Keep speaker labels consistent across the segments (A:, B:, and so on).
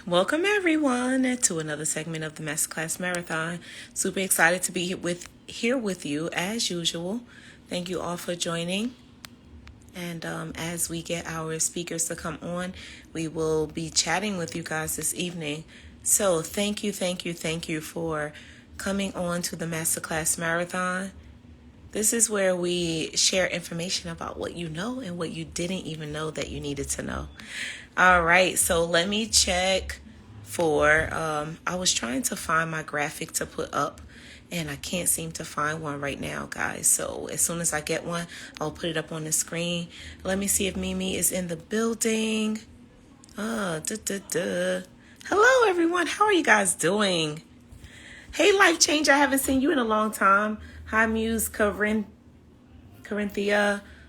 A: Welcome everyone to another segment of the Masterclass Marathon. Super excited to be here with you as usual. Thank you all for joining. And as we get our speakers to come on, we will be chatting with you guys this evening. So thank you for coming on to the Masterclass Marathon. This is where we share information about what you know and what you didn't even know that you needed to know. All right, so let me check for, I was trying to find my graphic to put up and I can't seem to find one right now, guys. So as soon as I get one, I'll put it up on the screen. Let me see if Mimi is in the building. Hello, everyone. How are you guys doing? Hey, Life Change. I haven't seen you in a long time. Hi, Muse Corinthia.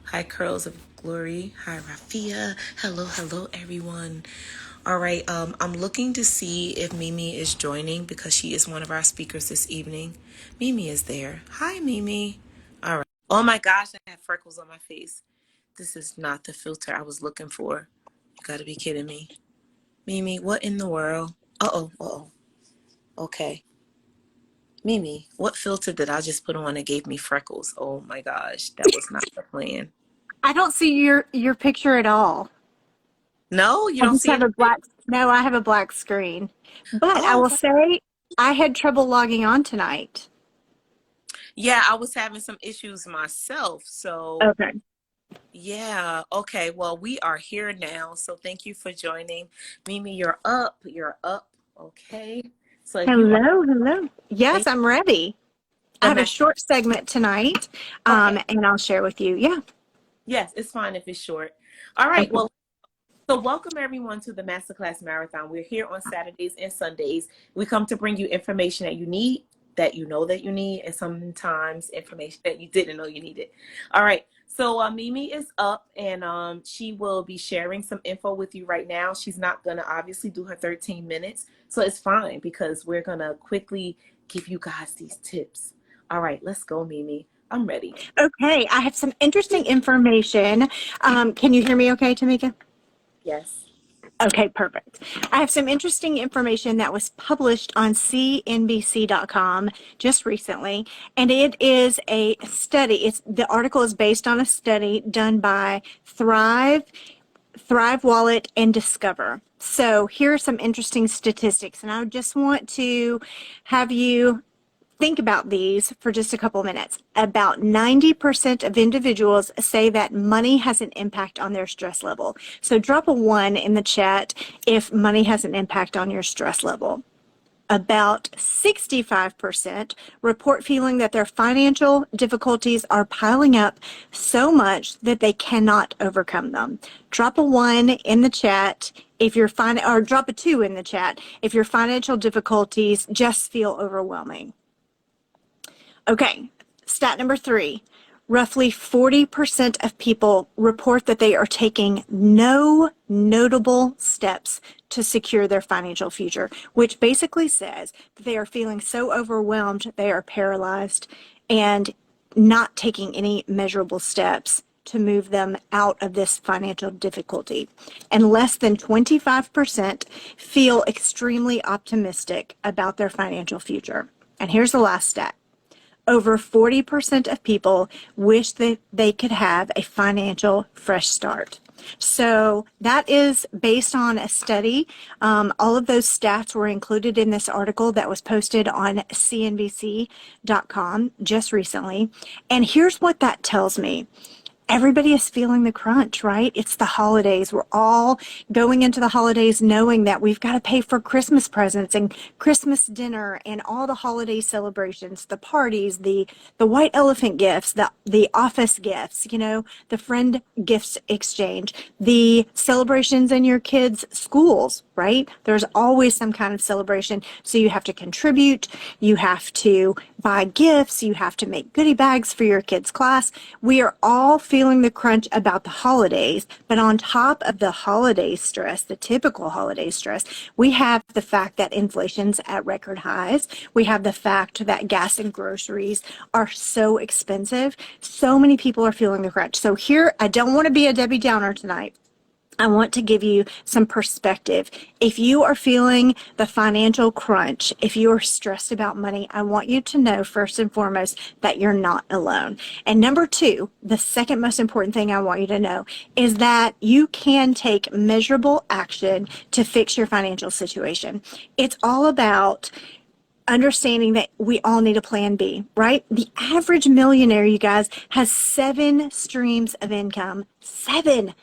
A: Hi, Curls of Glory. Hi, Rafia. Hello, everyone. All right, I'm looking to see if Mimi is joining because she is one of our speakers this evening. Mimi is there. Hi, Mimi. All right. Oh my gosh, I have freckles on my face. This is not the filter I was looking for. You gotta be kidding me. Mimi, what in the world? Uh-oh. Okay. Mimi, what filter did I just put on that gave me freckles? Oh my gosh, that was not the plan.
B: I don't see your picture at all.
A: No, you
B: I
A: don't
B: just
A: see
B: have a
A: anything?
B: black, no, I have a black screen. But I
A: Oh,
B: will say I had trouble logging on tonight.
A: yeah, I was having some issues myself. So,
B: Okay.
A: yeah, okay. Well, we are here now. So, thank you for joining. Mimi, you're up. You're up. Okay. So, if you are
B: Hello.
A: ready,
B: Yes, I'm ready. I
A: the
B: have a
A: match.
B: short segment tonight,
A: Okay.
B: and I'll share with you. Yeah.
A: Yes, it's fine if it's short. All right.
B: Okay.
A: Well, so welcome everyone to the Masterclass Marathon. We're here on Saturdays and Sundays. We come to bring you information that you need, that you know that you need, and sometimes information that you didn't know you needed. All right. So Mimi is up and she will be sharing some info with you right now. She's not going to obviously do her 13 minutes. So it's fine because we're going to quickly give you guys these tips. All right, let's go, Mimi. I'm ready.
B: Okay. I have some interesting information. Can you hear me okay, Tamika?
A: Yes.
B: Okay, perfect. I have some interesting information that was published on CNBC.com just recently, and it is a study. The article is based on a study done by Thrive Wallet, and Discover. So here are some interesting statistics, and I just want to have you think about these for just a couple of minutes. About 90% of individuals say that money has an impact on their stress level. So drop a 1 in the chat if money has an impact on your stress level. About 65% report feeling that their financial difficulties are piling up so much that they cannot overcome them. Drop a 1 in the chat if your or drop a 2 in the chat if your financial difficulties just feel overwhelming. Okay, stat number 3. Roughly 40% of people report that they are taking no notable steps to secure their financial future, which basically says that they are feeling so overwhelmed, they are paralyzed and not taking any measurable steps to move them out of this financial difficulty. And less than 25% feel extremely optimistic about their financial future. And here's the last stat. Over 40% of people wish that they could have a financial fresh start. So that is based on a study. All of those stats were included in this article that was posted on CNBC.com just recently. And here's what that tells me. Everybody is feeling the crunch, right? It's the holidays. We're all going into the holidays knowing that we've got to pay for Christmas presents and Christmas dinner and all the holiday celebrations, the parties, the white elephant gifts, the office gifts, the friend gifts exchange, the celebrations in your kids' schools, right? There's always some kind of celebration. So you have to contribute, you have to buy gifts, you have to make goodie bags for your kids' class. We are all feeling the crunch about the holidays, but on top of the holiday stress, the typical holiday stress, we have the fact that inflation's at record highs. We have the fact that gas and groceries are so expensive. So many people are feeling the crunch. So here, I don't want to be a Debbie Downer tonight. I want to give you some perspective. If you are feeling the financial crunch, if you are stressed about money, I want you to know first and foremost that you're not alone. And number two, the second most important thing I want you to know is that you can take measurable action to fix your financial situation. It's all about understanding that we all need a plan B, right? The average millionaire, you guys, has 7 streams of income. Seven.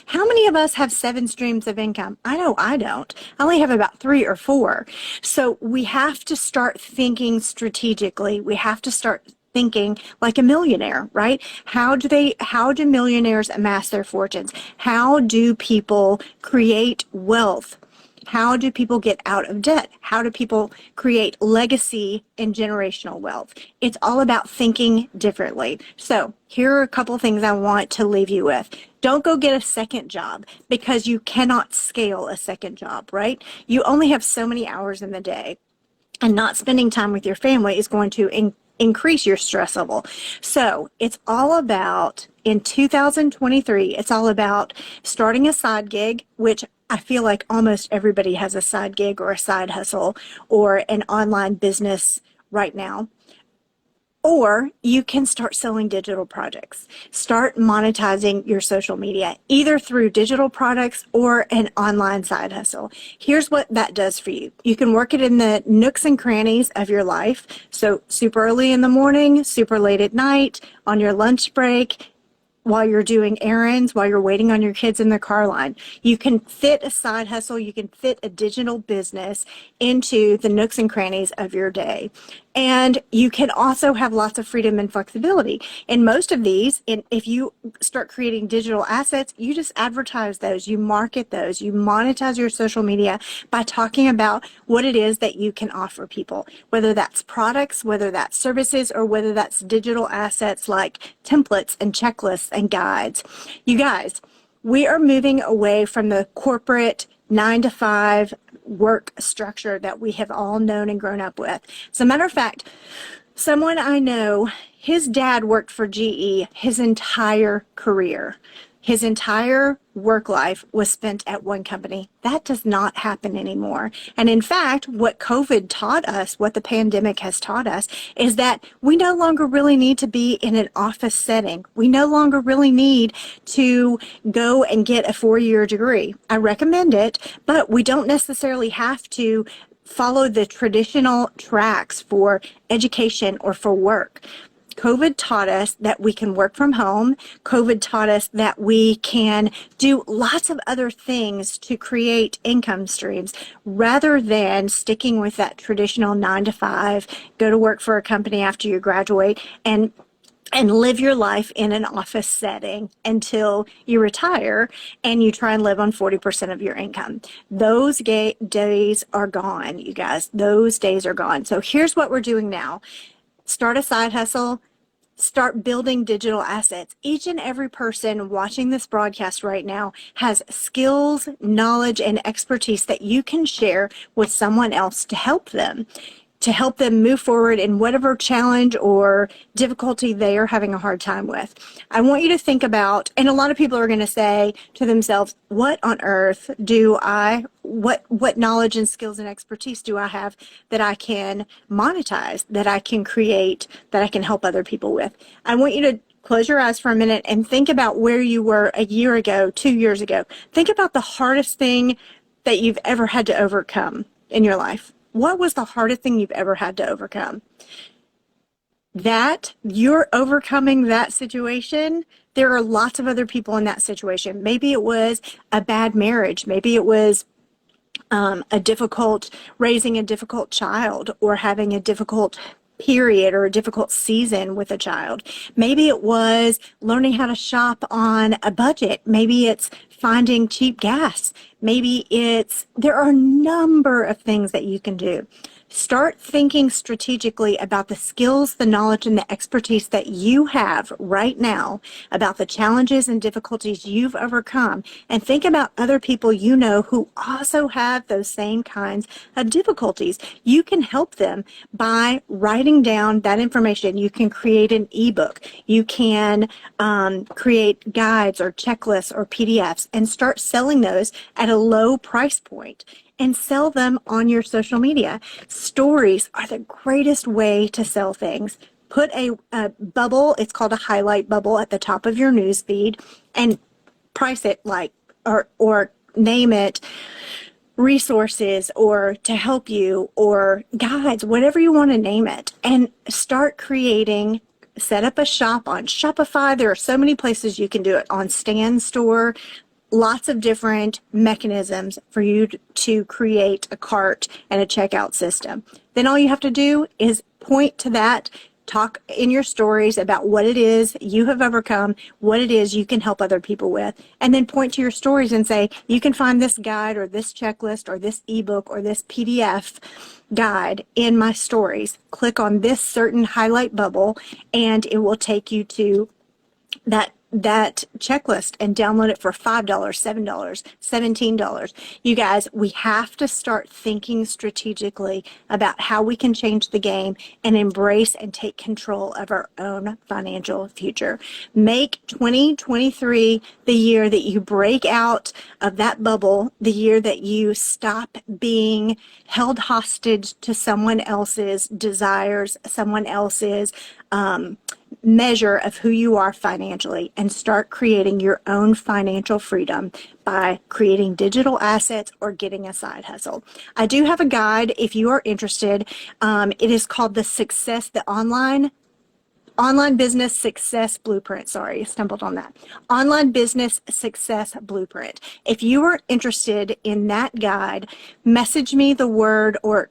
B: How many of us have 7 streams of income? I know I don't. I only have about 3 or 4. So we have to start thinking strategically. We have to start thinking like a millionaire, right? How do millionaires amass their fortunes? How do people create wealth? How do people get out of debt? How do people create legacy and generational wealth? It's all about thinking differently. So here are a couple of things I want to leave you with. Don't go get a second job because you cannot scale a second job, right? You only have so many hours in the day, and not spending time with your family is going to increase your stress level. So it's all about, in 2023, it's all about starting a side gig, which I feel like almost everybody has a side gig or a side hustle or an online business right now. Or you can start selling digital projects. Start monetizing your social media, either through digital products or an online side hustle. Here's what that does for you. You can work it in the nooks and crannies of your life. So super early in the morning, super late at night, on your lunch break, while you're doing errands, while you're waiting on your kids in the car line. You can fit a side hustle, you can fit a digital business into the nooks and crannies of your day. And you can also have lots of freedom and flexibility. In most of these, if you start creating digital assets, you just advertise those, you market those, you monetize your social media by talking about what it is that you can offer people, whether that's products, whether that's services, or whether that's digital assets like templates and checklists and guides. You guys, we are moving away from the corporate 9-to-5 work structure that we have all known and grown up with. As a matter of fact, someone I know, his dad worked for GE his entire career. His entire work life was spent at one company. That does not happen anymore. And in fact, what COVID taught us, what the pandemic has taught us, is that we no longer really need to be in an office setting. We no longer really need to go and get a 4-year degree. I recommend it, but we don't necessarily have to follow the traditional tracks for education or for work. COVID taught us that we can work from home. COVID taught us that we can do lots of other things to create income streams rather than sticking with that traditional 9-to-5, go to work for a company after you graduate and live your life in an office setting until you retire and you try and live on 40% of your income. Those days are gone, you guys. Those days are gone. So here's what we're doing now. Start a side hustle. Start building digital assets. Each and every person watching this broadcast right now has skills, knowledge, and expertise that you can share with someone else to help them move forward in whatever challenge or difficulty they are having a hard time with. I want you to think about, and a lot of people are going to say to themselves, what on earth what knowledge and skills and expertise do I have that I can monetize, that I can create, that I can help other people with? I want you to close your eyes for a minute and think about where you were a year ago, 2 years ago. Think about the hardest thing that you've ever had to overcome in your life. What was the hardest thing you've ever had to overcome? That you're overcoming that situation, there are lots of other people in that situation. Maybe it was a bad marriage. Maybe it was raising a difficult child, or having a difficult period or a difficult season with a child. Maybe it was learning how to shop on a budget. Maybe it's finding cheap gas. Maybe there are a number of things that you can do. Start thinking strategically about the skills, the knowledge, and the expertise that you have right now, about the challenges and difficulties you've overcome, and think about other people you know who also have those same kinds of difficulties. You can help them by writing down that information. You can create an ebook. You can create guides or checklists or PDFs and start selling those at a low price point and sell them on your social media. Stories are the greatest way to sell things. Put a bubble, it's called a highlight bubble, at the top of your news feed and price it like, or name it resources or to help you or guides, whatever you want to name it, and start creating. Set up a shop on Shopify. There are so many places you can do it, on Stan Store. Lots of different mechanisms for you to create a cart and a checkout system. Then all you have to do is point to that, talk in your stories about what it is you have overcome, what it is you can help other people with, and then point to your stories and say, you can find this guide or this checklist or this ebook or this PDF guide in my stories. Click on this certain highlight bubble and it will take you to that checklist and download it for $5, $7, $17. You guys, we have to start thinking strategically about how we can change the game and embrace and take control of our own financial future. Make 2023 the year that you break out of that bubble, the year that you stop being held hostage to someone else's desires, someone else's measure of who you are financially, and start creating your own financial freedom by creating digital assets or getting a side hustle. I do have a guide if you are interested. It is called the Online Business Success Blueprint. Sorry, I stumbled on that. Online Business Success Blueprint. If you are interested in that guide, message me the word or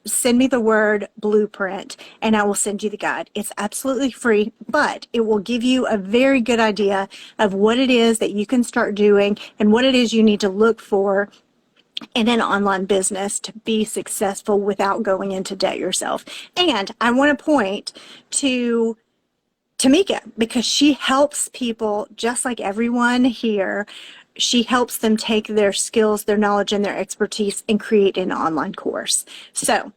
B: send me the word blueprint and I will send you the guide. It's absolutely free, but it will give you a very good idea of what it is that you can start doing and what it is you need to look for in an online business to be successful without going into debt yourself. And I want to point to Tamika, because she helps people just like everyone here. She helps them take their skills, their knowledge, and their expertise and create an online course. So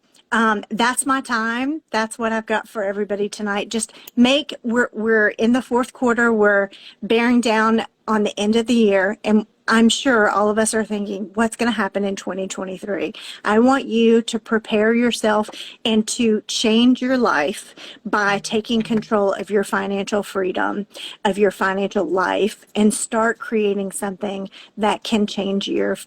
B: that's my time. That's what I've got for everybody tonight. We're in the fourth quarter. We're bearing down on the end of the year, and I'm sure all of us are thinking, what's going to happen in 2023? I want you to prepare yourself and to change your life by taking control of your financial freedom, of your financial life, and start creating something that can change your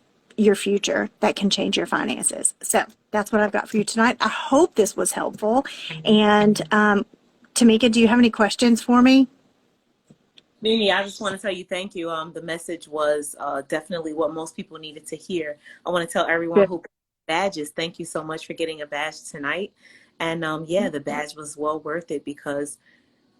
B: future, that can change your finances. So that's what I've got for you tonight. I hope this was helpful. And Tamika, do you have any questions for me?
A: Mimi, I just want to tell you thank you. The message was definitely what most people needed to hear. I want to tell everyone who badges, thank you so much for getting a badge tonight. And yeah, the badge was well worth it, because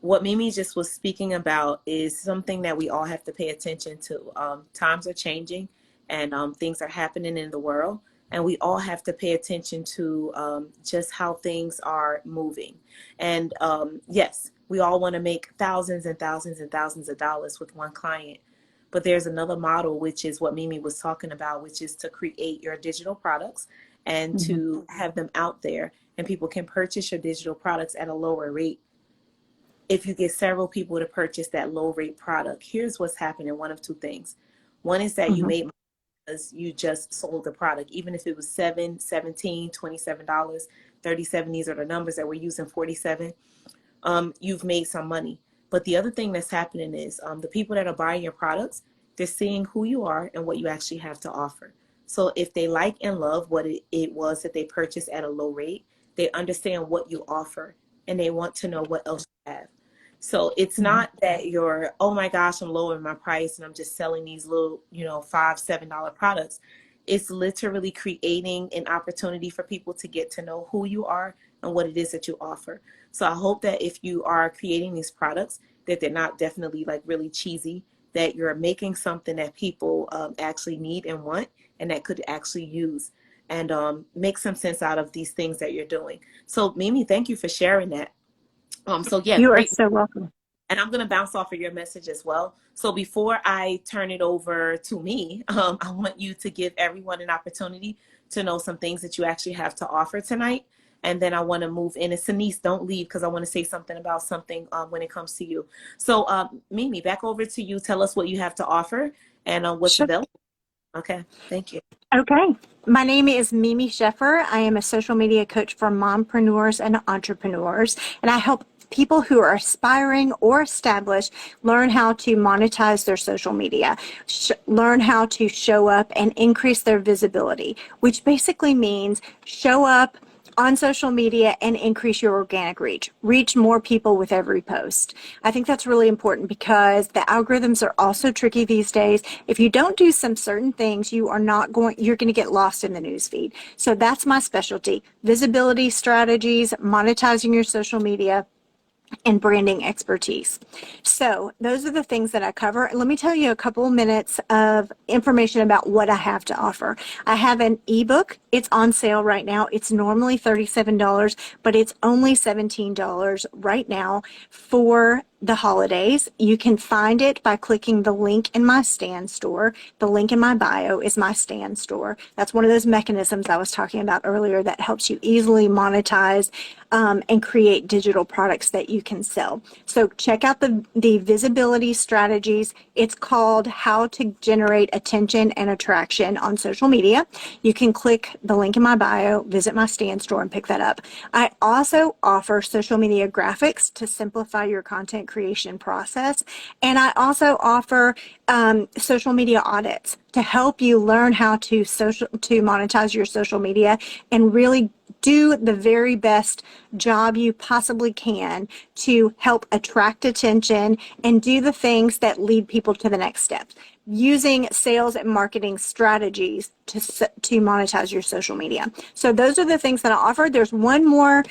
A: what Mimi just was speaking about is something that we all have to pay attention to. Times are changing and things are happening in the world, and we all have to pay attention to just how things are moving. And yes, we all want to make thousands and thousands and thousands of dollars with one client. But there's another model, which is what Mimi was talking about, which is to create your digital products and to have them out there, and people can purchase your digital products at a lower rate. If you get several people to purchase that low rate product, here's what's happening. One of two things. One is that you made money because you just sold the product, even if it was $7, $17, $27, $37. These are the numbers that we're using, 47. You've made some money. But the other thing that's happening is the people that are buying your products, they're seeing who you are and what you actually have to offer. So if they like and love what it was that they purchased at a low rate, they understand what you offer and they want to know what else you have. So it's not that you're, oh my gosh, I'm lowering my price and I'm just selling these little, $5, $7 products. It's literally creating an opportunity for people to get to know who you are and what it is that you offer. So I hope that if you are creating these products, that they're not definitely like really cheesy, that you're making something that people actually need and want and that could actually use. and make some sense out of these things that you're doing. So Mimi, thank you for sharing that. So yeah,
B: You are
A: great.
B: so welcome.
A: And I'm going to bounce off of your message as well. So before I turn it over to me, I want you to give everyone an opportunity to know some things that you actually have to offer tonight. And then I want to move in. And Denise, don't leave because I want to say something about something when it comes to you. So Mimi, back over to you. Tell us what you have to offer and what's
B: Sure.
A: available. Okay, thank you.
B: Okay. My name is Mimi Sheffer. I am a social media coach for mompreneurs and entrepreneurs, and I help people who are aspiring or established learn how to monetize their social media, learn how to show up and increase their visibility, which basically means show up on social media and increase your organic reach. Reach more people with every post. I think that's really important because the algorithms are also tricky these days. If you don't do some certain things, you're going to get lost in the newsfeed. So that's my specialty. Visibility strategies, monetizing your social media, and branding expertise. So those are the things that I cover. Let me tell you a couple of minutes of information about what I have to offer. I have an ebook. It's on sale right now. It's normally $37, but it's only $17 right now for the holidays. You can find it by clicking the link in my stand store. The link in my bio is my stand store. That's one of those mechanisms I was talking about earlier that helps you easily monetize and create digital products that you can sell. So check out the visibility strategies. It's called How to Generate Attention and Attraction on Social Media. You can click the link in my bio, visit my stand store, and pick that up. I also offer social media graphics to simplify your content creation process. And I also offer social media audits to help you learn how to monetize your social media and really do the very best job you possibly can to help attract attention and do the things that lead people to the next step, using sales and marketing strategies to monetize your social media. So those are the things that I offer. There's one more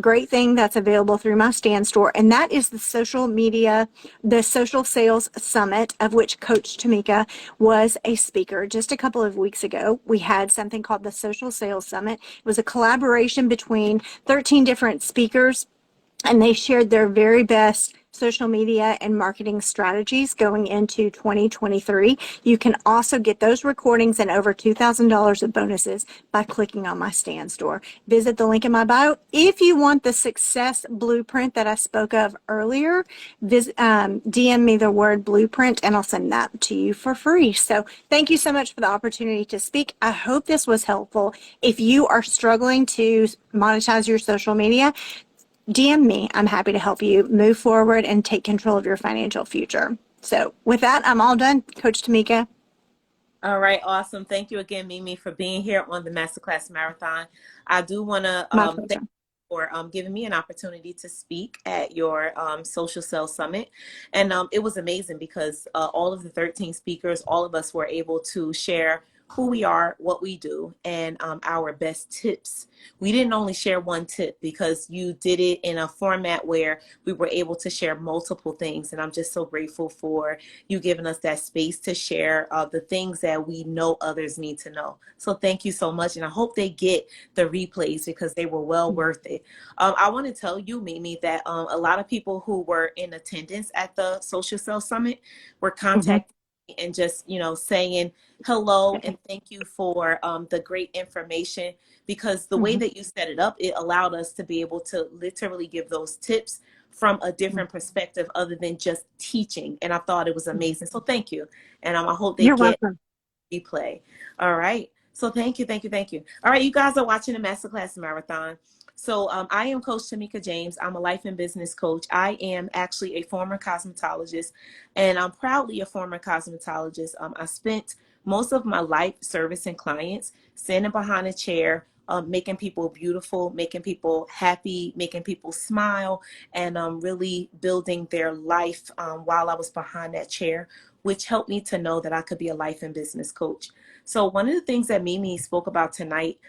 B: great thing that's available through my stand store, and that is the Social Sales Summit, of which Coach Tamika was a speaker just a couple of weeks ago. We had something called the Social Sales Summit. It was a collaboration between 13 different speakers, and they shared their very best social media and marketing strategies going into 2023. You can also get those recordings and over $2,000 of bonuses by clicking on my stand store. Visit the link in my bio. If you want the success blueprint that I spoke of earlier, DM me the word blueprint and I'll send that to you for free. So thank you so much for the opportunity to speak. I hope this was helpful. If you are struggling to monetize your social media, DM me. I'm happy to help you move forward and take control of your financial future. So with that, I'm all done. Coach Tamika.
A: All right, awesome. Thank you again, Mimi, for being here on the Masterclass Marathon. I do want to
B: My
A: thank
B: pleasure.
A: you for giving me an opportunity to speak at your Social Sales Summit. And it was amazing because all of the 13 speakers, all of us were able to share who we are, what we do, and our best tips. We didn't only share one tip because you did it in a format where we were able to share multiple things. And I'm just so grateful for you giving us that space to share the things that we know others need to know. So thank you so much. And I hope they get the replays because they were well worth it. I want to tell you, Mimi, that a lot of people who were in attendance at the Social Sales Summit were
B: Mm-hmm.
A: contacting me and just, saying hello and thank you for the great information, because the way
B: Mm-hmm.
A: that you set it up, it allowed us to be able to literally give those tips from a different perspective other than just teaching. And I thought it was amazing. So thank you. And I hope they
B: You're
A: get
B: welcome.
A: replay. All right. So thank you, thank you, thank you. All right, you guys are watching the Masterclass Marathon. So I am Coach Tamika James. I'm a life and business coach. I am actually a former cosmetologist, and I'm proudly a former cosmetologist. I spent most of my life servicing clients, standing behind a chair, making people beautiful, making people happy, making people smile, and really building their life while I was behind that chair, which helped me to know that I could be a life and business coach. So one of the things that Mimi spoke about tonight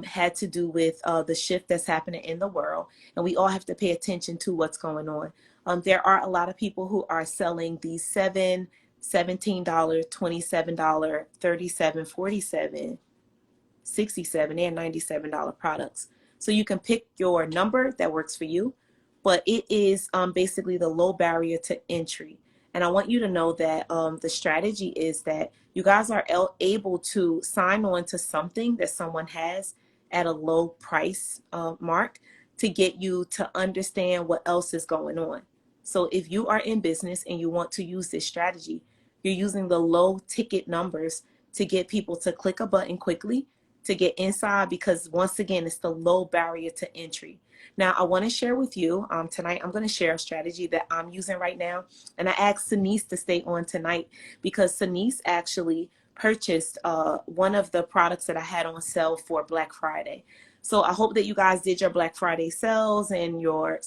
A: had to do with the shift that's happening in the world, and we all have to pay attention to what's going on. There are a lot of people who are selling these $17, $27, $37, $47 $67 and $97 products. So you can pick your number that works for you, but it is basically the low barrier to entry. And I want you to know that the strategy is that you guys are able to sign on to something that someone has at a low price mark to get you to understand what else is going on. So if you are in business and you want to use this strategy, you're using the low ticket numbers to get people to click a button quickly to get inside, because once again, it's the low barrier to entry. Now, I want to share with you tonight, I'm going to share a strategy that I'm using right now. And I asked Denise to stay on tonight because Denise actually purchased one of the products that I had on sale for Black Friday. So I hope that you guys did your Black Friday sales and your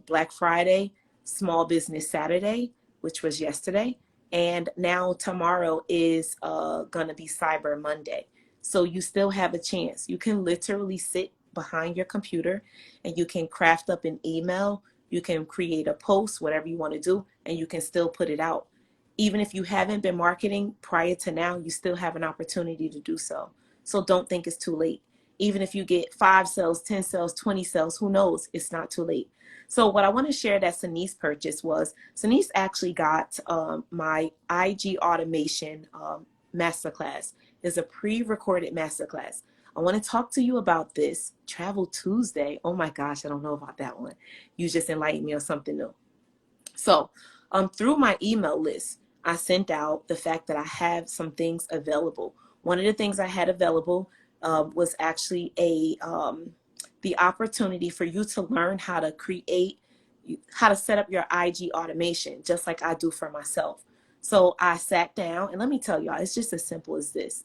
A: Black Friday, Small Business Saturday, which was yesterday. And now tomorrow is going to be Cyber Monday. So you still have a chance. You can literally sit behind your computer and you can craft up an email. You can create a post, whatever you want to do, and you can still put it out. Even if you haven't been marketing prior to now, you still have an opportunity to do so. So don't think it's too late. Even if you get 5 sales, 10 sales, 20 sales, who knows? It's not too late. So what I want to share that Sanice purchased was, Sanice actually got my IG automation masterclass. Is a pre-recorded masterclass. I want to talk to you about this. Travel Tuesday. Oh my gosh, I don't know about that one. You just enlightened me on something new. So through my email list, I sent out the fact that I have some things available. One of the things I had available was actually the opportunity for you to learn how to set up your IG automation, just like I do for myself. So I sat down, and let me tell y'all, it's just as simple as this.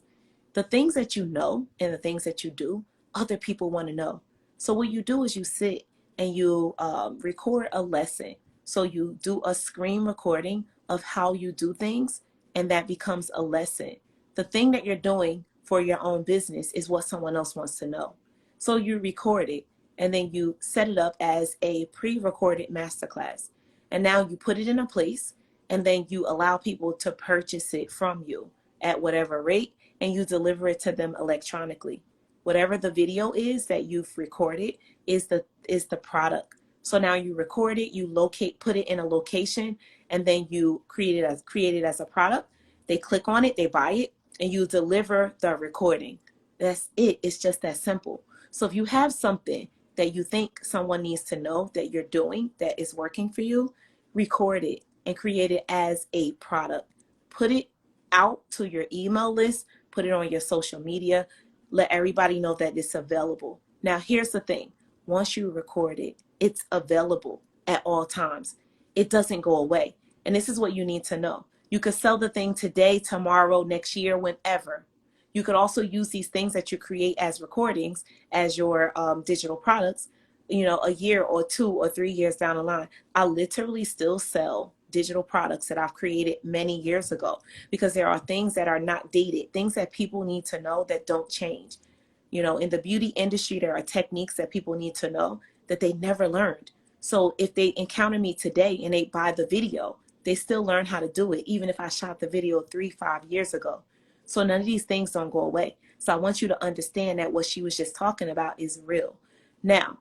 A: The things that you know and the things that you do, other people want to know. So what you do is you sit and you record a lesson. So you do a screen recording of how you do things, and that becomes a lesson. The thing that you're doing for your own business is what someone else wants to know. So you record it, and then you set it up as a pre-recorded masterclass. And now you put it in a place, and then you allow people to purchase it from you at whatever rate, and you deliver it to them electronically. Whatever the video is that you've recorded is the product. So now you record it, you put it in a location, and then you create it as a product. They click on it, they buy it, and you deliver the recording. That's it. It's just that simple. So if you have something that you think someone needs to know that you're doing that is working for you, record it and create it as a product. Put it out to your email list, put it on your social media, let everybody know that it's available. Now, here's the thing. Once you record it, it's available at all times. It doesn't go away. And this is what you need to know. You could sell the thing today, tomorrow, next year, whenever. You could also use these things that you create as recordings as your digital products, a year or 2 or 3 years down the line. I literally still sell digital products that I've created many years ago, because there are things that are not dated, things that people need to know that don't change. In the beauty industry, there are techniques that people need to know that they never learned. So if they encounter me today and they buy the video, they still learn how to do it, even if I shot the video 3-5 years ago. So none of these things don't go away. So I want you to understand that what she was just talking about is real. Now,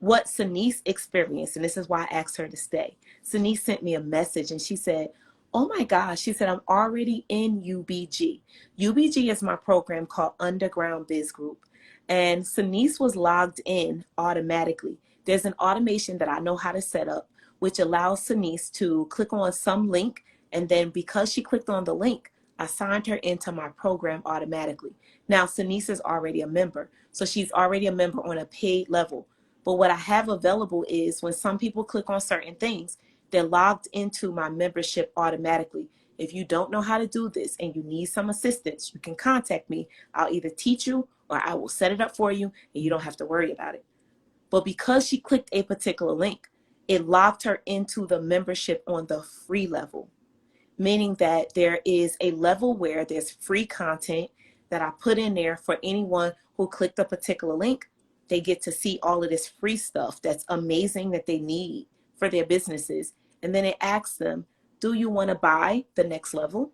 A: what Sanice experienced, and this is why I asked her to stay. Sanice sent me a message and she said, oh my gosh, she said, I'm already in UBG. UBG is my program called Underground Biz Group. And Sanice was logged in automatically. There's an automation that I know how to set up, which allows Sanice to click on some link. And then because she clicked on the link, I signed her into my program automatically. Now, Sanice is already a member. So she's already a member on a paid level. But what I have available is when some people click on certain things, they're logged into my membership automatically. If you don't know how to do this and you need some assistance, you can contact me. I'll either teach you or I will set it up for you and you don't have to worry about it. But because she clicked a particular link, it logged her into the membership on the free level, meaning that there is a level where there's free content that I put in there for anyone who clicked a particular link. They get to see all of this free stuff that's amazing that they need for their businesses. And then it asks them, do you want to buy the next level?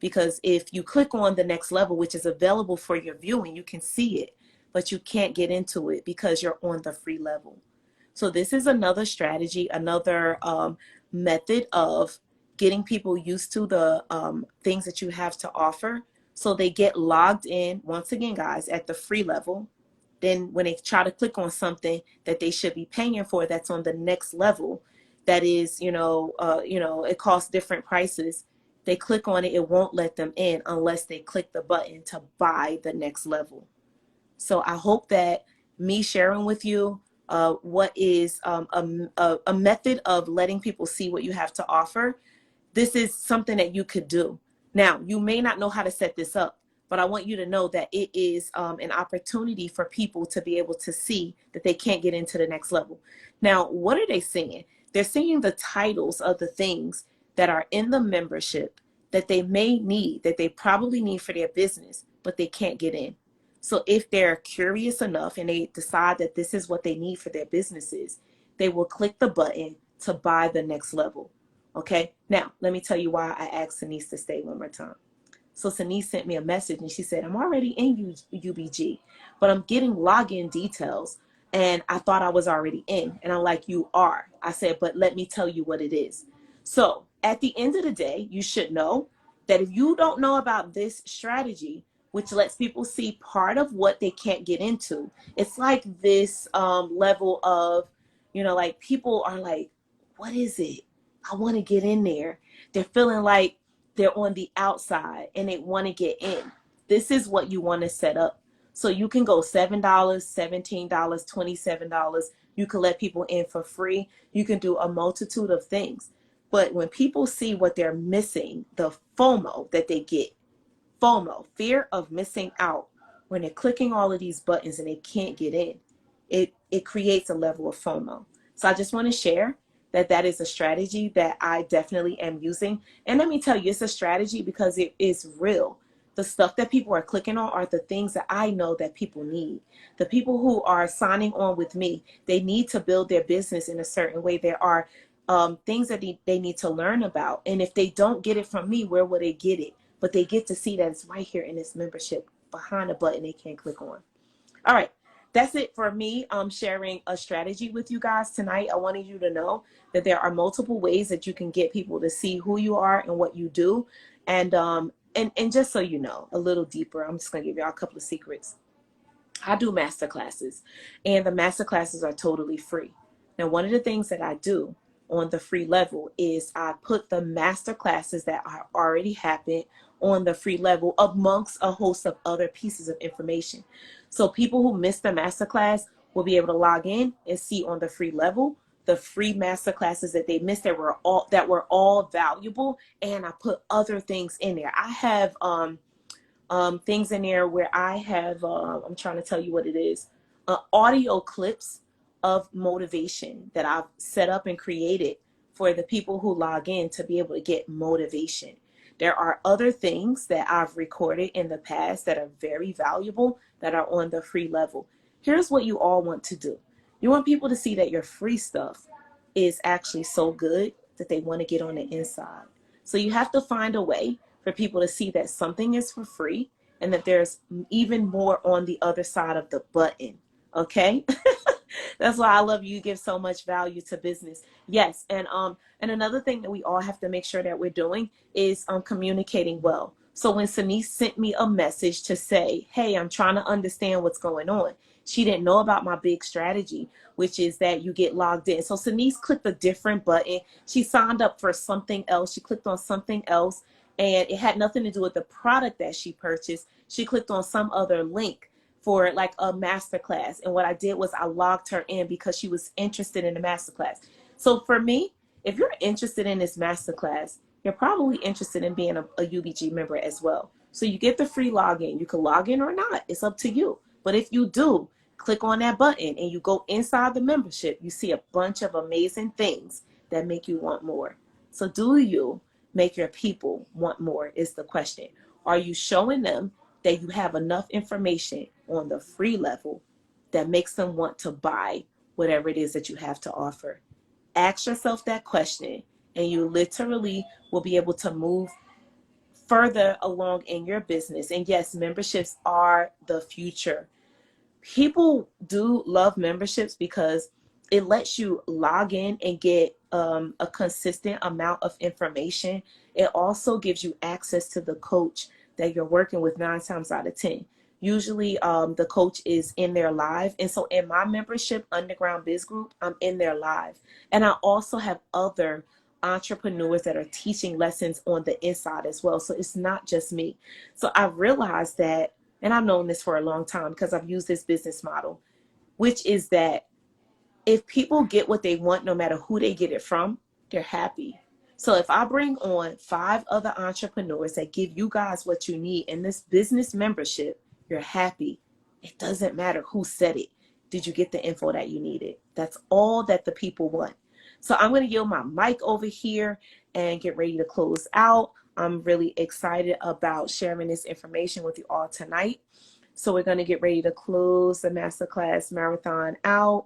A: Because if you click on the next level, which is available for your viewing, you can see it, but you can't get into it because you're on the free level. So this is another strategy, another method of getting people used to the things that you have to offer. So they get logged in, once again, guys, at the free level. Then when they try to click on something that they should be paying for, that's on the next level, that is, it costs different prices. They click on it, it won't let them in unless they click the button to buy the next level. So I hope that me sharing with you what is a method of letting people see what you have to offer, this is something that you could do. Now, you may not know how to set this up, but I want you to know that it is an opportunity for people to be able to see that they can't get into the next level. Now, what are they seeing? They're seeing the titles of the things that are in the membership that they may need, that they probably need for their business, but they can't get in. So if they're curious enough and they decide that this is what they need for their businesses, they will click the button to buy the next level. Okay, now let me tell you why I asked Denise to stay one more time. So Denise sent me a message and she said, I'm already in UBG, but I'm getting login details and I thought I was already in. And I'm like, you are. I said, but let me tell you what it is. So at the end of the day, you should know that if you don't know about this strategy, which lets people see part of what they can't get into, it's like this level of, like people are like, what is it? I want to get in there. They're feeling like they're on the outside and they want to get in. This is what you want to set up. So you can go $7, $17, $27. You can let people in for free. You can do a multitude of things. But when people see what they're missing, the FOMO that they get, FOMO, fear of missing out, when they're clicking all of these buttons and they can't get in, it creates a level of FOMO. So I just want to share that is a strategy that I definitely am using. And let me tell you, it's a strategy because it is real. The stuff that people are clicking on are the things that I know that people need. The people who are signing on with me, they need to build their business in a certain way. There are things that they need to learn about. And if they don't get it from me, where will they get it? But they get to see that it's right here in this membership behind a button they can't click on. All right. That's it for me sharing a strategy with you guys tonight. I wanted you to know that there are multiple ways that you can get people to see who you are and what you do. And just so you know a little deeper, I'm just going to give y'all a couple of secrets. I do master classes, and the master classes are totally free. Now, one of the things that I do on the free level is I put the master classes that are already happened on the free level amongst a host of other pieces of information. So people who missed the master class will be able to log in and see on the free level the free master classes that they missed that were all valuable, and I put other things in there. I have things in there where I have, I'm trying to tell you what it is, audio clips of motivation that I've set up and created for the people who log in to be able to get motivation. There are other things that I've recorded in the past that are very valuable that are on the free level. Here's what you all want to do. You want people to see that your free stuff is actually so good that they want to get on the inside. So you have to find a way for people to see that something is for free and that there's even more on the other side of the button. Okay? That's why I love you give so much value to business. Yes, and another thing that we all have to make sure that we're doing is communicating well. So when Denise sent me a message to say, hey, I'm trying to understand what's going on, she didn't know about my big strategy, which is that you get logged in. So Denise clicked a different button. She signed up for something else. She clicked on something else, and it had nothing to do with the product that she purchased. She clicked on some other link for like a masterclass. And what I did was I logged her in because she was interested in the masterclass. So for me, if you're interested in this masterclass, you're probably interested in being a UBG member as well. So you get the free login. You can log in or not. It's up to you. But if you do, click on that button and you go inside the membership, you see a bunch of amazing things that make you want more. So do you make your people want more is the question. Are you showing them that you have enough information on the free level that makes them want to buy whatever it is that you have to offer? Ask yourself that question and you literally will be able to move further along in your business. And yes, memberships are the future. People do love memberships because it lets you log in and get a consistent amount of information. It also gives you access to the coach that you're working with 9 times out of 10. Usually the coach is in there live. And so in my membership, Underground Biz Group, I'm in there live. And I also have other entrepreneurs that are teaching lessons on the inside as well. So it's not just me. So I realized that, and I've known this for a long time because I've used this business model, which is that if people get what they want, no matter who they get it from, they're happy. So if I bring on 5 other entrepreneurs that give you guys what you need in this business membership, you're happy. It doesn't matter who said it. Did you get the info that you needed? That's all that the people want. So I'm going to yield my mic over here and get ready to close out. I'm really excited about sharing this information with you all tonight. So we're going to get ready to close the masterclass marathon out.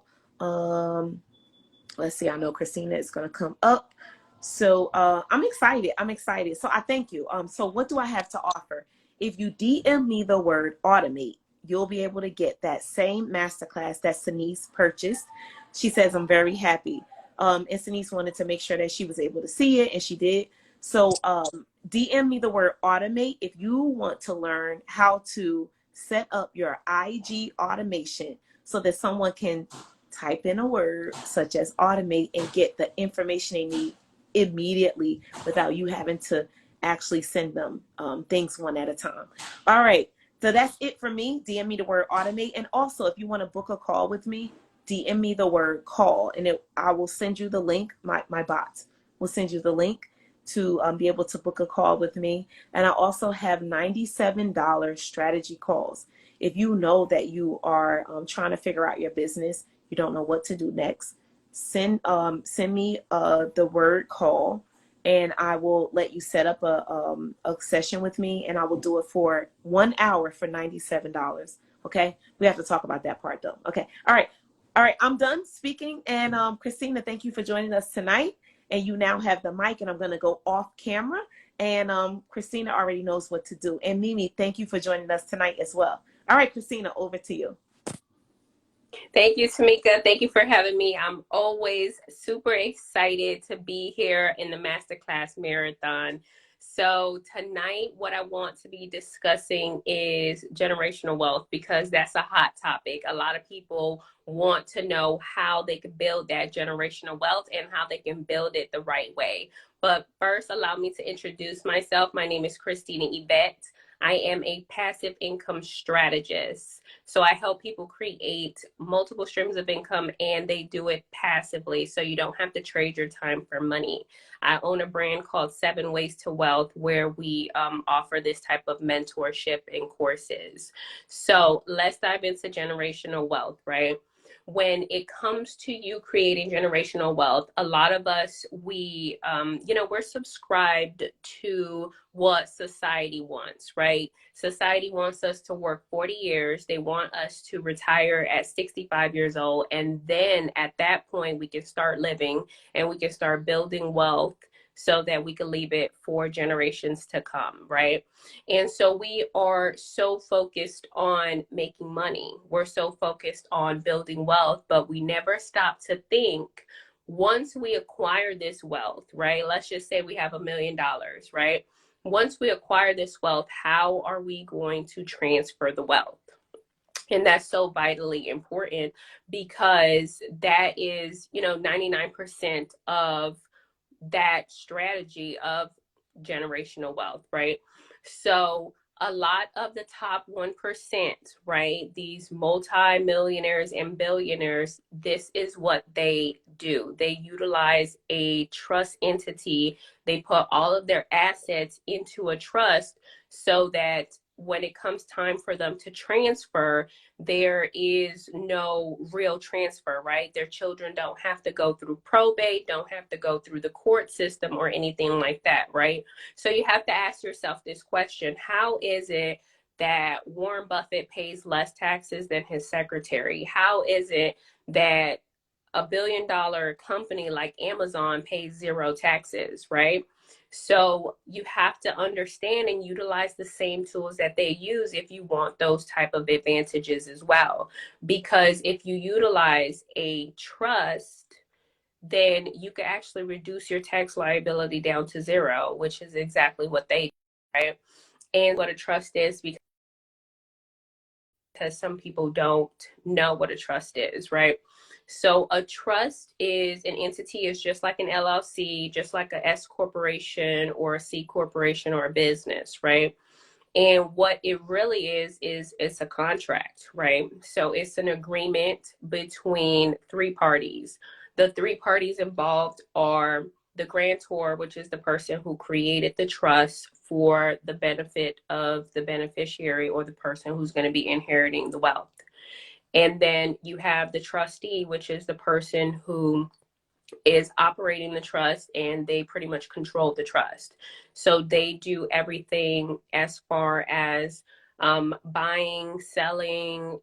A: Let's see, I know Christina is going to come up. So I'm excited. So I thank you. So what do I have to offer? If you DM me the word automate, you'll be able to get that same masterclass that Denise purchased. She says, I'm very happy. And Denise wanted to make sure that she was able to see it, and she did. So DM me the word automate if you want to learn how to set up your IG automation so that someone can type in a word such as automate and get the information they need immediately without you having to actually send them things one at a time. All right. So that's it for me. DM me the word automate. And also, if you want to book a call with me, DM me the word call, and I will send you the link. My bots will send you the link to be able to book a call with me. And I also have $97 strategy calls. If you know that you are trying to figure out your business, you don't know what to do next, send me the word call, and I will let you set up a session with me, and I will do it for 1 hour for $97. Okay, we have to talk about that part though. Okay, all right, I'm done speaking. And Christina, thank you for joining us tonight. And you now have the mic, and I'm going to go off camera. And Christina already knows what to do. And Mimi, thank you for joining us tonight as well. All right, Christina, over to you.
C: Thank you, Tamika. Thank you for having me. I'm always super excited to be here in the Masterclass Marathon. So tonight, what I want to be discussing is generational wealth, because that's a hot topic. A lot of people want to know how they can build that generational wealth and how they can build it the right way. But first, allow me to introduce myself. My name is Christina Yvette. I am a passive income strategist. So I help people create multiple streams of income, and they do it passively, so you don't have to trade your time for money. I own a brand called 7 Ways to Wealth, where we offer this type of mentorship and courses. So let's dive into generational wealth, right? When it comes to you creating generational wealth, a lot of us, we're subscribed to what society wants, right? Society wants us to work 40 years. They want us to retire at 65 years old. And then at that point, we can start living and we can start building wealth so that we can leave it for generations to come, right? And so we are so focused on making money. We're so focused on building wealth, but we never stop to think, once we acquire this wealth, right? Let's just say we have $1 million, right? Once we acquire this wealth, how are we going to transfer the wealth? And that's so vitally important, because that is, 99% of that strategy of generational wealth, right? So a lot of the top 1%, right, these multi-millionaires and billionaires, this is what they do. They utilize a trust entity. They put all of their assets into a trust so that when it comes time for them to transfer, there is no real transfer, right? Their children don't have to go through probate, don't have to go through the court system or anything like that, right? So you have to ask yourself this question: how is it that Warren Buffett pays less taxes than his secretary? How is it that a $1 billion company like Amazon pays 0 taxes, right? So you have to understand and utilize the same tools that they use if you want those type of advantages as well. Because if you utilize a trust, then you can actually reduce your tax liability down to zero, which is exactly what they do, right? And what a trust is, because some people don't know what a trust is, right? So a trust is an entity, is just like an LLC, just like a S corporation or a C corporation or a business, right? And what it really is it's a contract, right? So it's an agreement between three parties. The three parties involved are the grantor, which is the person who created the trust for the benefit of the beneficiary or the person who's going to be inheriting the wealth. And then you have the trustee, which is the person who is operating the trust, and they pretty much control the trust. So they do everything as far as buying, selling,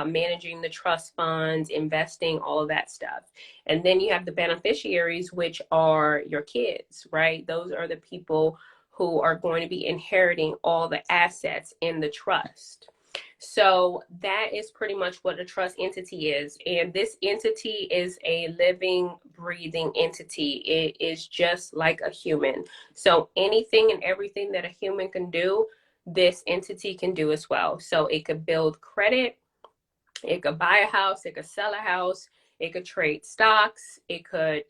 C: managing the trust funds, investing, all of that stuff. And then you have the beneficiaries, which are your kids, right? Those are the people who are going to be inheriting all the assets in the trust. So that is pretty much what a trust entity is. And this entity is a living, breathing entity. It is just like a human. So anything and everything that a human can do, this entity can do as well. So it could build credit, it could buy a house, it could sell a house, it could trade stocks, it could,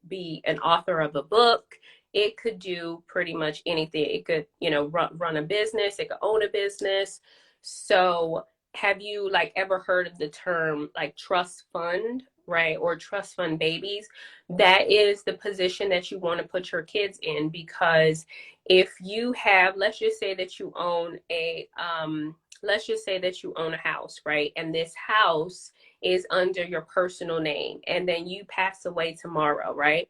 C: be an author of a book. It could do pretty much anything. It could, run a business, it could own a business. So have you ever heard of the term trust fund, right? Or trust fund babies? That is the position that you want to put your kids in, because if you have, let's just say that you own a house, right? And this house is under your personal name, and then you pass away tomorrow, right?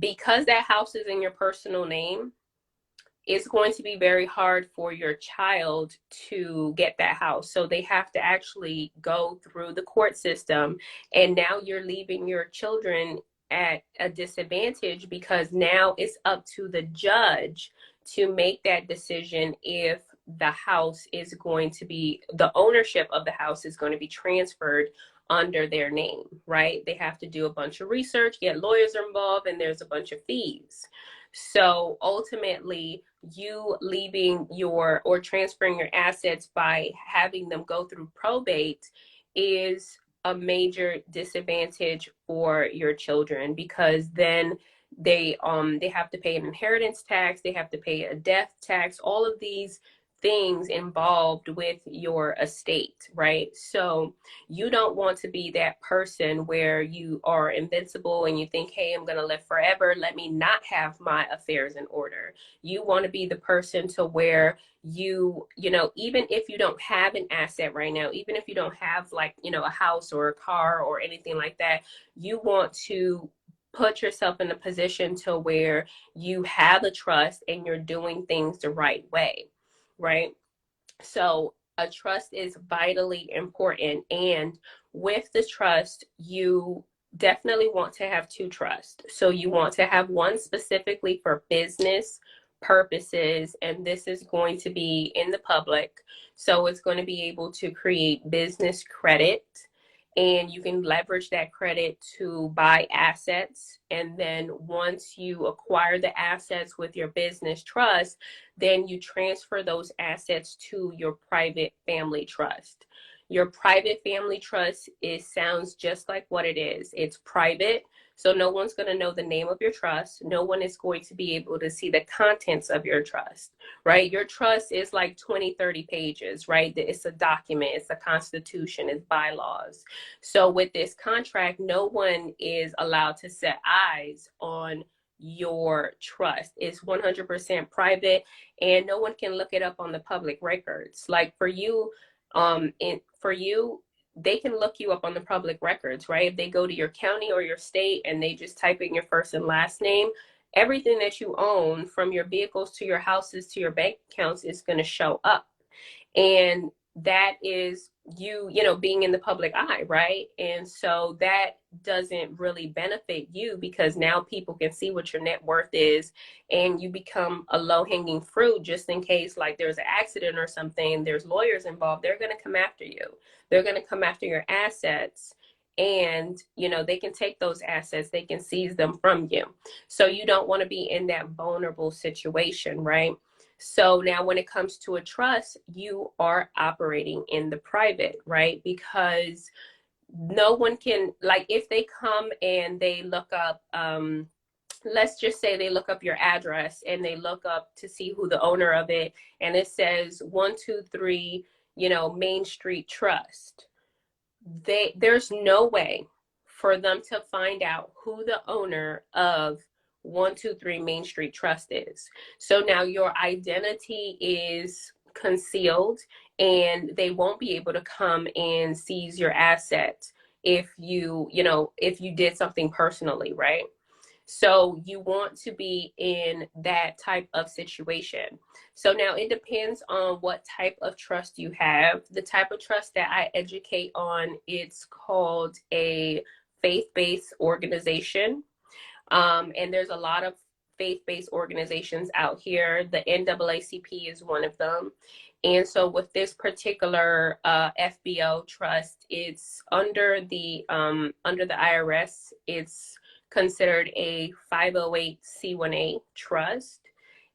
C: Because that house is in your personal name, it's going to be very hard for your child to get that house. So they have to actually go through the court system. And now you're leaving your children at a disadvantage, because now it's up to the judge to make that decision if the house is going to be, the ownership of the house is going to be transferred under their name, right? They have to do a bunch of research, get lawyers involved, and there's a bunch of fees. So ultimately, you leaving or transferring your assets by having them go through probate is a major disadvantage for your children, because then they have to pay an inheritance tax, they have to pay a death tax, all of these things involved with your estate, right? So you don't want to be that person where you are invincible and you think, hey, I'm going to live forever, let me not have my affairs in order. You want to be the person to where even if you don't have an asset right now, even if you don't have a house or a car or anything like that, you want to put yourself in a position to where you have a trust and you're doing things the right way, right? So a trust is vitally important. And with the trust, you definitely want to have two trusts. So you want to have one specifically for business purposes, and this is going to be in the public. So it's going to be able to create business credit, and you can leverage that credit to buy assets. And then once you acquire the assets with your business trust, then you transfer those assets to your private family trust. Your private family trust sounds just like what it is. It's private, so no one's going to know the name of your trust. No one is going to be able to see the contents of your trust, right? Your trust is like 20, 30 pages, right? It's a document, it's a constitution, it's bylaws. So with this contract, no one is allowed to set eyes on your trust. It's 100% private, and no one can look it up on the public records. Like for you, they can look you up on the public records, right? If they go to your county or your state and they just type in your first and last name, everything that you own, from your vehicles to your houses to your bank accounts, is going to show up. And that is you know, being in the public eye, right? And so that doesn't really benefit you, because now people can see what your net worth is, and you become a low-hanging fruit just in case, like, there's an accident or something, there's lawyers involved, they're going to come after you. They're going to come after your assets, and you know, they can take those assets, they can seize them from you. So you don't want to be in that vulnerable situation, right? So now when it comes to a trust, you are operating in the private, right? Because no one can, like, if they come and they look up, let's just say they look up your address and they look up to see who the owner of it, and it says 123, you know, Main Street Trust. There's no way for them to find out who the owner of 123 Main Street Trust is. So now your identity is concealed, and they won't be able to come and seize your assets if you know, if you did something personally, right? So you want to be in that type of situation. So now it depends on what type of trust you have. The type of trust that I educate on, it's called a faith-based organization. And there's a lot of faith-based organizations out here. The NAACP is one of them. And so with this particular FBO trust, it's under the IRS. It's considered a 508c1a trust.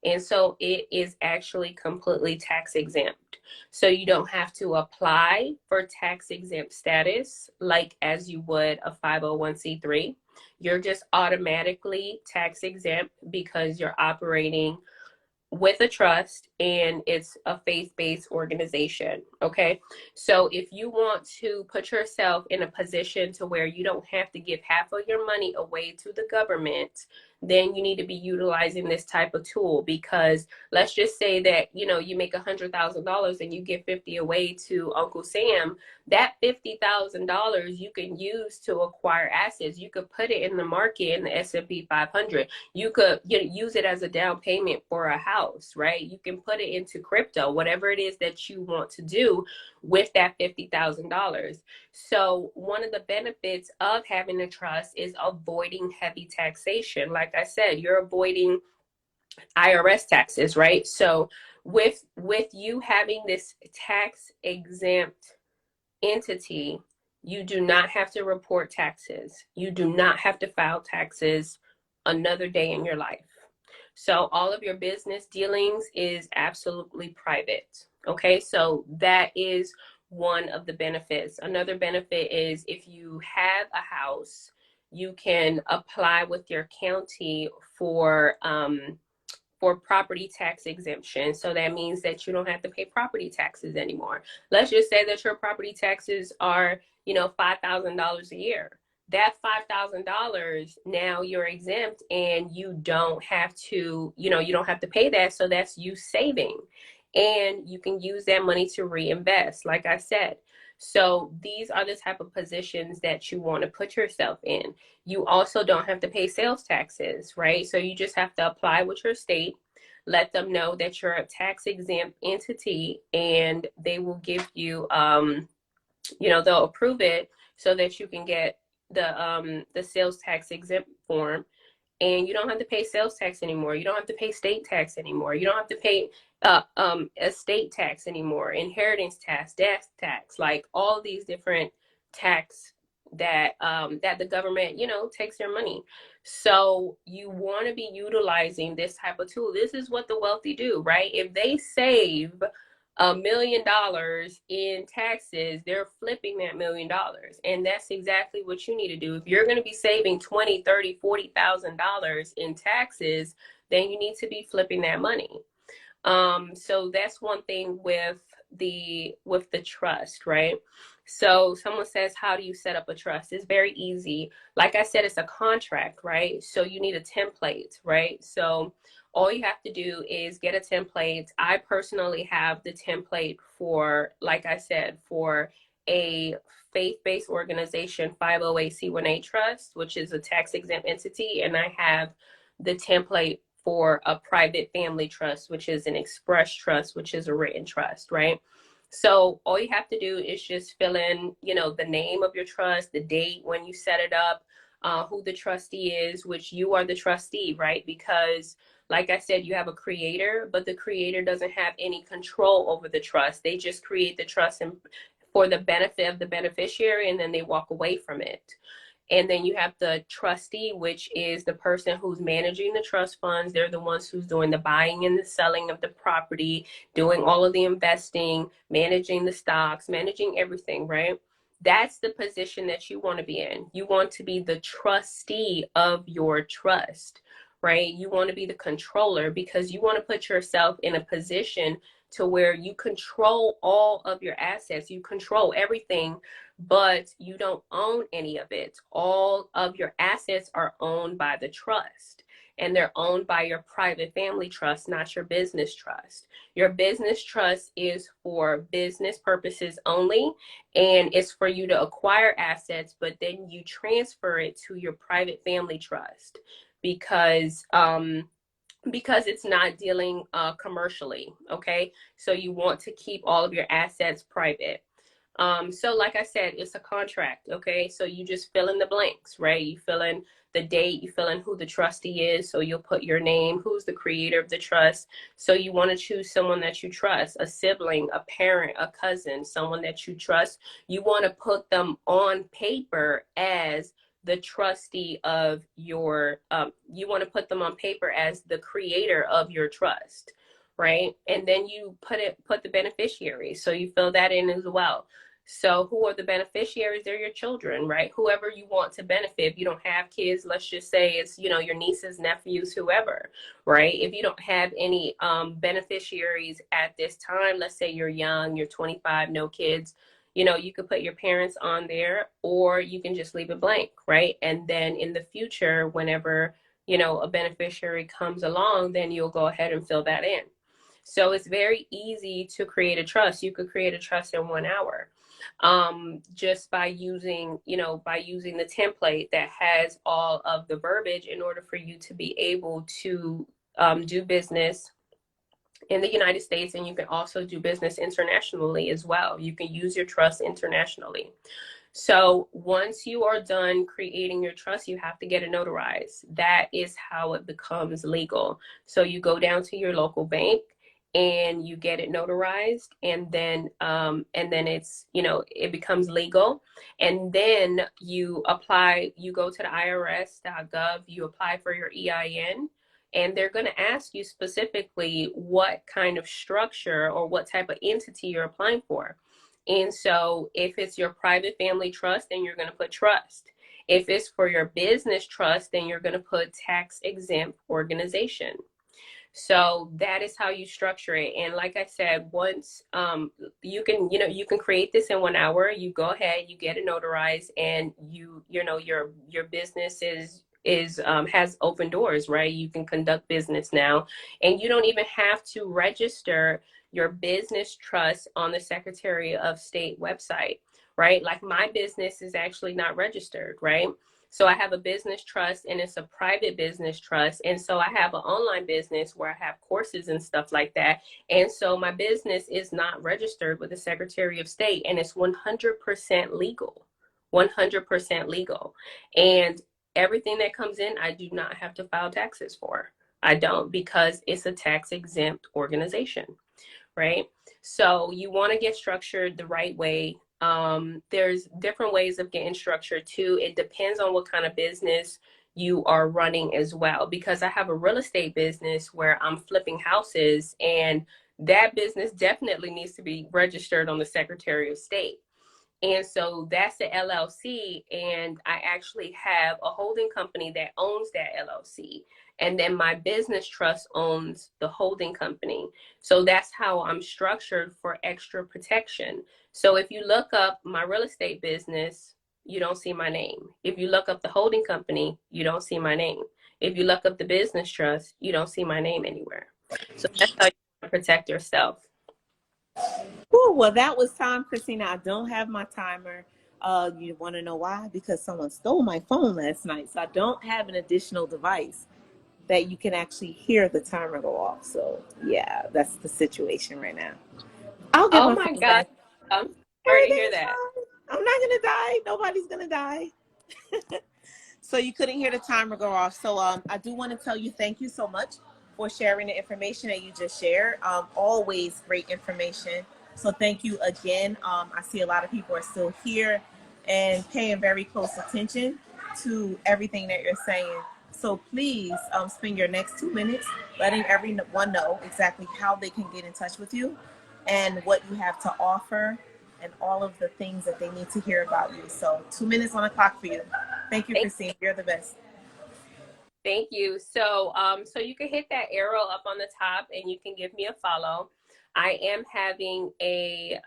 C: And so it is actually completely tax exempt. So you don't have to apply for tax exempt status like as you would a 501c3. You're just automatically tax exempt because you're operating with a trust, and it's a faith-based organization. Okay, so if you want to put yourself in a position to where you don't have to give half of your money away to the government, then you need to be utilizing this type of tool. Because let's just say that, you know, you make $100,000 and you give 50 away to Uncle Sam. That $50,000 you can use to acquire assets. You could put it in the market in the S&P 500. You could, you know, use it as a down payment for a house, right? You can put it into crypto, whatever it is that you want to do with that $50,000. So one of the benefits of having a trust is avoiding heavy taxation. Like I said, you're avoiding IRS taxes, right? So with you having this tax exempt entity, you do not have to report taxes. You do not have to file taxes another day in your life. So all of your business dealings is absolutely private. Okay, so that is one of the benefits. Another benefit is if you have a house, you can apply with your county for property tax exemption. So that means that you don't have to pay property taxes anymore. Let's just say that your property taxes are, you know, $5,000 a year. That $5,000, now you're exempt, and you don't have to, you know, you don't have to pay that. So that's you saving, and you can use that money to reinvest, like I said. So these are the type of positions that you want to put yourself in. You also don't have to pay sales taxes, right? So you just have to apply with your state, let them know that you're a tax exempt entity, and they will give you, you know, they'll approve it so that you can get the sales tax exempt form. And you don't have to pay sales tax anymore. You don't have to pay state tax anymore. You don't have to pay estate tax anymore, inheritance tax, death tax, like all these different tax that that the government, you know, takes your money. So you want to be utilizing this type of tool. This is what the wealthy do, right? If they save $1 million in taxes, they're flipping that $1 million. And that's exactly what you need to do. If you're going to be saving $20,000, $30,000, $40,000 in taxes, then you need to be flipping that money. So that's one thing with the trust, right? So someone says, how do you set up a trust? It's very easy. Like I said, it's a contract, right? So you need a template, right? So all you have to do is get a template. I personally have the template for, like I said, for a faith-based organization, 508c1a trust, which is a tax-exempt entity. And I have the template for a private family trust, which is an express trust, which is a written trust, right? So all you have to do is just fill in, the name of your trust, the date when you set it up, who the trustee is, which you are the trustee, right? Because like I said, you have a creator, but the creator doesn't have any control over the trust. They just create the trust for the benefit of the beneficiary, and then they walk away from it. And then you have the trustee, which is the person who's managing the trust funds. They're the ones who's doing the buying and the selling of the property, doing all of the investing, managing the stocks, managing everything, right? That's the position that you want to be in. You want to be the trustee of your trust, right? You want to be the controller because you want to put yourself in a position to where you control all of your assets. You control everything, but you don't own any of it. All of your assets are owned by the trust, and they're owned by your private family trust, not your business trust. Your business trust is for business purposes only, and it's for you to acquire assets, but then you transfer it to your private family trust because it's not dealing commercially. Okay, so you want to keep all of your assets private. So like I said, it's a contract. Okay, so you just fill in the blanks, right? You fill in the date, you fill in who the trustee is, so you'll put your name, who's the creator of the trust. So you want to choose someone that you trust, a sibling, a parent, a cousin, someone that you trust. You want to put them on paper as the trustee of your you want to put them on paper as the creator of your trust, right? And then you put the beneficiaries, so you fill that in as well. So who are the beneficiaries? They're your children, right? Whoever you want to benefit. If you don't have kids, let's just say it's, your nieces, nephews, whoever, right? If you don't have any beneficiaries at this time, let's say you're young, you're 25, no kids, you could put your parents on there, or you can just leave it blank, right? And then in the future, whenever, a beneficiary comes along, then you'll go ahead and fill that in. So it's very easy to create a trust. You could create a trust in 1 hour, just by using the template that has all of the verbiage in order for you to be able to do business in the United States, and you can also do business internationally as well. You can use your trust internationally. So once you are done creating your trust, you have to get it notarized. That is how it becomes legal. So you go down to your local bank and you get it notarized, and then it's, it becomes legal. And then you go to the irs.gov, you apply for your EIN, and they're going to ask you specifically what kind of structure or what type of entity you're applying for. And so if it's your private family trust, then you're going to put trust. If it's for your business trust, then you're going to put tax exempt organization. So that is how you structure it. And like I said, once you can create this in 1 hour. You go ahead, you get it notarized, and your business has open doors, right? You can conduct business now, and you don't even have to register your business trust on the Secretary of State website, right? Like my business is actually not registered, right? So I have a business trust, and it's a private business trust. And so I have an online business where I have courses and stuff like that. And so my business is not registered with the Secretary of State, and it's 100% legal, 100% legal. And everything that comes in, I do not have to file taxes for. I don't, because it's a tax exempt organization, right? So you want to get structured the right way. There's different ways of getting structured too. It depends on what kind of business you are running as well, because I have a real estate business where I'm flipping houses, and that business definitely needs to be registered on the Secretary of State. And so that's the LLC, and I actually have a holding company that owns that LLC. And then my business trust owns the holding company. So that's how I'm structured for extra protection. So if you look up my real estate business, you don't see my name. If you look up the holding company, you don't see my name. If you look up the business trust, you don't see my name anywhere. So that's how you protect yourself.
A: Ooh, well, that was time, Christina. I don't have my timer. You want to know why? Because someone stole my phone last night, so I don't have an additional device that you can actually hear the timer go off. So yeah, that's the situation right now. I'll get
C: Oh
A: my
C: my
A: phone
C: God.
A: back.
C: I'm sorry to hear
A: Everything's
C: that.
A: fine. I'm not gonna die. Nobody's gonna die. So you couldn't hear the timer go off. So I do want to tell you thank you so much for sharing the information that you just shared. Always great information. So thank you again. I see a lot of people are still here and paying very close attention to everything that you're saying. So please spend your next 2 minutes letting everyone know exactly how they can get in touch with you and what you have to offer and all of the things that they need to hear about you. So 2 minutes on the clock for you. Thank you,
C: Thank
A: Christine. You're the best.
C: Thank you. So you can hit that arrow up on the top and you can give me a follow. I am having a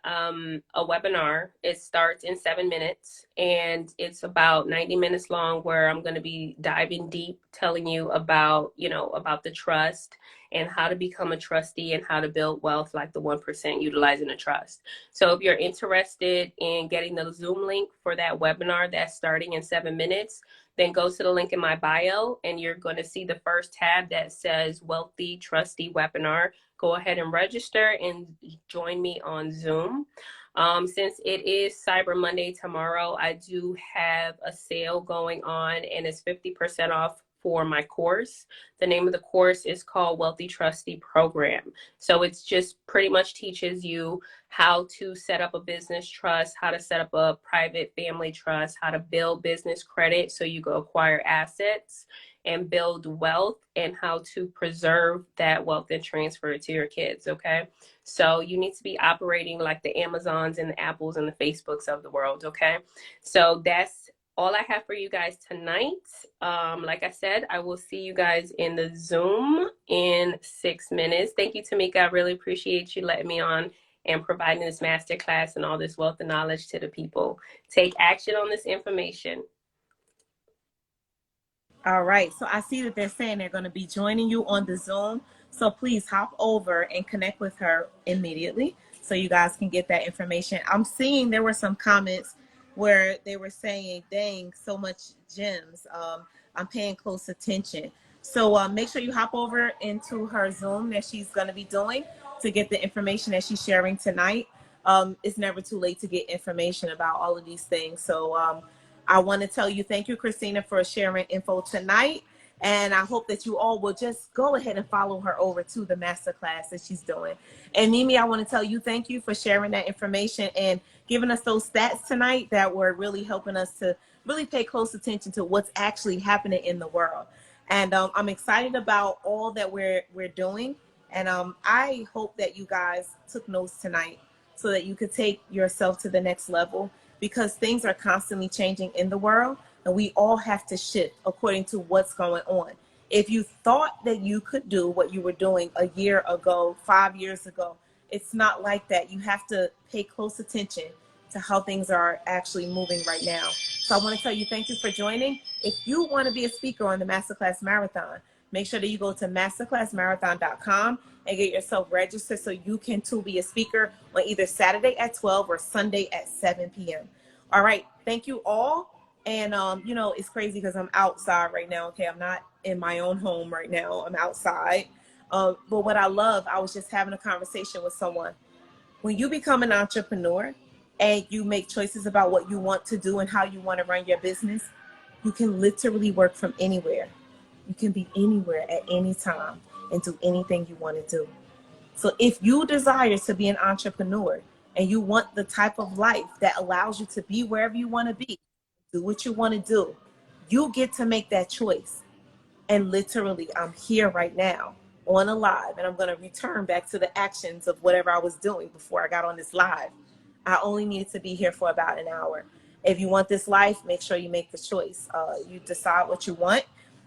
C: webinar. It starts in 7 minutes and it's about 90 minutes long where I'm going to be diving deep, telling you about, about the trust and how to become a trustee and how to build wealth like the 1% utilizing a trust. So if you're interested in getting the Zoom link for that webinar that's starting in 7 minutes, then go to the link in my bio and you're going to see the first tab that says Wealthy Trustee Webinar. Go ahead and register and join me on Zoom. Since it is Cyber Monday tomorrow, I do have a sale going on and it's 50% off for my course. The name of the course is called Wealthy Trustee Program. So it's just pretty much teaches you how to set up a business trust, how to set up a private family trust, how to build business credit so you go acquire assets and build wealth, and how to preserve that wealth and transfer it to your kids, okay? So you need to be operating like the Amazons and the Apples and the Facebooks of the world, okay? So that's all I have for you guys tonight. Like I said, I will see you guys in the Zoom in 6 minutes. Thank you, Tamika. I really appreciate you letting me on and providing this masterclass and all this wealth and knowledge to the people. Take action on this information.
A: All right. So I see that they're saying they're going to be joining you on the Zoom. So please hop over and connect with her immediately so you guys can get that information. I'm seeing there were some comments where they were saying, dang, so much gems. I'm paying close attention. So make sure you hop over into her Zoom that she's going to be doing to get the information that she's sharing tonight. It's never too late to get information about all of these things. So I want to tell you thank you, Christina, for sharing info tonight. And I hope that you all will just go ahead and follow her over to the masterclass that she's doing. And Mimi, I want to tell you thank you for sharing that information and giving us those stats tonight that were really helping us to really pay close attention to what's actually happening in the world. And I'm excited about all that we're doing. And I hope that you guys took notes tonight so that you could take yourself to the next level, because things are constantly changing in the world and we all have to shift according to what's going on. If you thought that you could do what you were doing a year ago, 5 years ago, it's not like that. You have to pay close attention to how things are actually moving right now. So I want to tell you thank you for joining. If you want to be a speaker on the Masterclass Marathon, make sure that you go to masterclassmarathon.com and get yourself registered so you can too be a speaker on either Saturday at 12 or Sunday at 7 p.m. All right. Thank you all. And, it's crazy because I'm outside right now. Okay. I'm not in my own home right now. I'm outside. But what I love, I was just having a conversation with someone. When you become an entrepreneur and you make choices about what you want to do and how you want to run your business, you can literally work from anywhere. You can be anywhere at any time and do anything you want to do. So if you desire to be an entrepreneur and you want the type of life that allows you to be wherever you want to be, do what you want to do, you get to make that choice. And literally, I'm here right now on a live, and I'm going to return back to the actions of whatever I was doing before I got on this live. I only needed to be here for about an hour. If you want this life, make sure you make the choice. You decide what you want.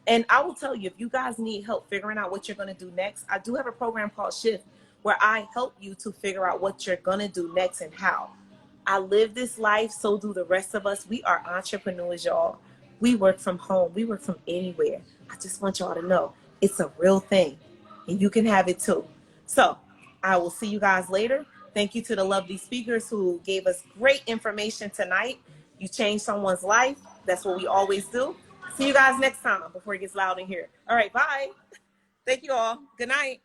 A: And I will tell you, if you guys need help figuring out what you're going to do next, I do have a program called Shift where I help you to figure out what you're going to do next and how. I live this life, so do the rest of us. We are entrepreneurs, y'all. We work from home. We work from anywhere. I just want y'all to know it's a real thing and you can have it too. So I will see you guys later. Thank you to the lovely speakers who gave us great information tonight. You changed someone's life. That's what we always do. See you guys next time before it gets loud in here. All right, bye. Thank you all. Good night.